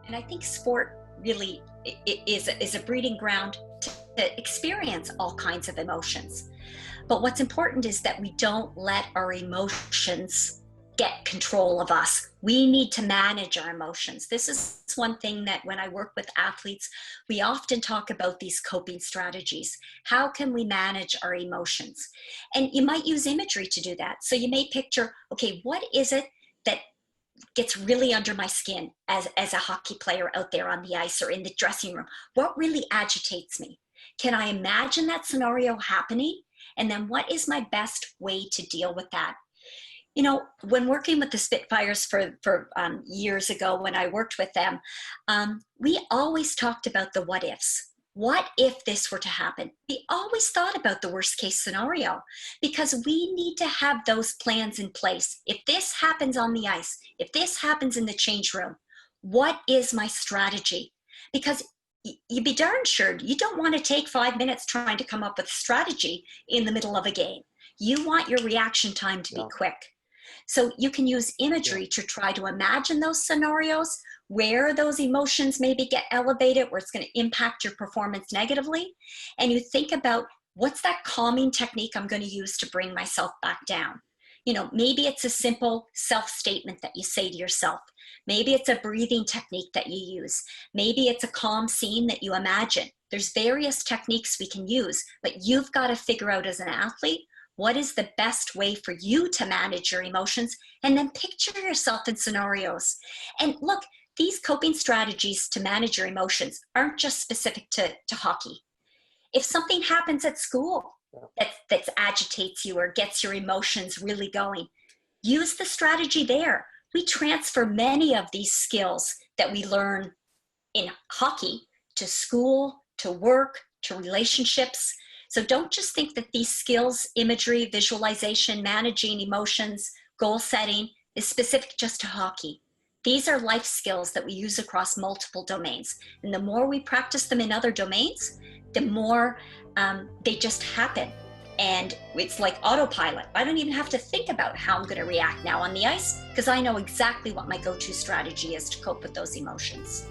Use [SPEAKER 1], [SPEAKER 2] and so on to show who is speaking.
[SPEAKER 1] And I think sport really is a breeding ground to experience all kinds of emotions. But what's important is that we don't let our emotions get control of us. We need to manage our emotions. This is one thing that when I work with athletes, we often talk about these coping strategies. How can we manage our emotions? And you might use imagery to do that. So you may picture, okay, what is it that gets really under my skin as a hockey player out there on the ice or in the dressing room? What really agitates me? Can I imagine that scenario happening? And then what is my best way to deal with that? You know, when working with the Spitfires for years ago, when I worked with them, we always talked about the what ifs. What if this were to happen? We always thought about the worst case scenario because we need to have those plans in place. If this happens on the ice, if this happens in the change room, what is my strategy? Because you'd be darn sure you don't want to take 5 minutes trying to come up with a strategy in the middle of a game. You want your reaction time to be quick. So you can use imagery to try to imagine those scenarios where those emotions maybe get elevated, where it's going to impact your performance negatively. And you think about, what's that calming technique I'm going to use to bring myself back down? You know, maybe it's a simple self-statement that you say to yourself. Maybe it's a breathing technique that you use. Maybe it's a calm scene that you imagine. There's various techniques we can use, but you've got to figure out as an athlete, what is the best way for you to manage your emotions? And then picture yourself in scenarios. And look, these coping strategies to manage your emotions aren't just specific to hockey. If something happens at school that agitates you or gets your emotions really going, use the strategy there. We transfer many of these skills that we learn in hockey to school, to work, to relationships. So don't just think that these skills, imagery, visualization, managing emotions, goal setting, is specific just to hockey. These are life skills that we use across multiple domains. And the more we practice them in other domains, the more they just happen. And it's like autopilot. I don't even have to think about how I'm going to react now on the ice because I know exactly what my go-to strategy is to cope with those emotions.